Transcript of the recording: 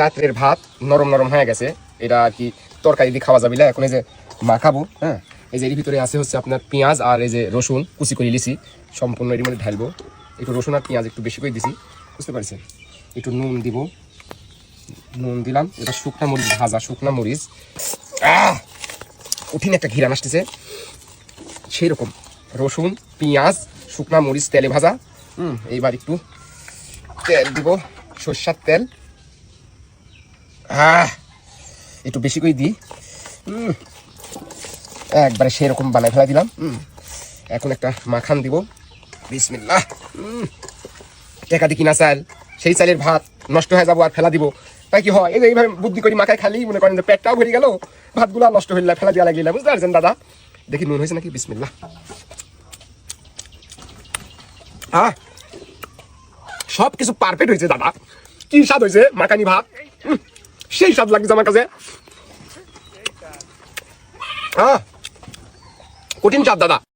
রাত্রের ভাত নরম নরম হয়ে গেছে, এটা আর কি তরকারি দিয়ে খাওয়া যাবে না। এখন এই যে মাখাবো, হ্যাঁ এই যে এর ভিতরে আছে হচ্ছে আপনার পেঁয়াজ আর এই যে রসুন কুচি করে লিছি, সম্পূর্ণ এর মধ্যে ঢালবো। একটু রসুন আর পেঁয়াজ একটু বেশি করে দিছি, বুঝতে পারছেন। একটু নুন দিব, নুন দিলাম। এটা শুকনা মরিচ ভাজা, শুকনা মরিচ, কঠিন একটা ঘিরান আসতেছে সেই রকম। রসুন পেঁয়াজ শুকনা মরিচ তেলে ভাজা। এইবার একটু তেল দিব, সরষের তেল, একটু বেশি করে দিই। একবারে সেরকম বানাই ফেলা দিলাম। এখন একটা মাখান দিব, বিসমিল্লাহ। টাকা দি কিনা চাল, সেই চালের ভাত নষ্ট হয়ে যাবো আর ফেলা দিব, তাই কি হয়? এই যে এইভাবে বুদ্ধি করি মাখায় খালি মনে করেন যে পেটটাও ভরে গেল, ভাতগুলো নষ্ট হইলে ফেলা দিয়া লাগিলা, বুঝতে পারছেন দাদা। দেখি নুন হয়েছে নাকি, বিসমিল্লাহ। সব কিছু পারফেক্ট হয়েছে দাদা। কি স্বাদ হয়েছে মাখানি ভাত, সেই স্বাদ লাগছে আমার কাছে। কঠিন স্বাদ দাদা।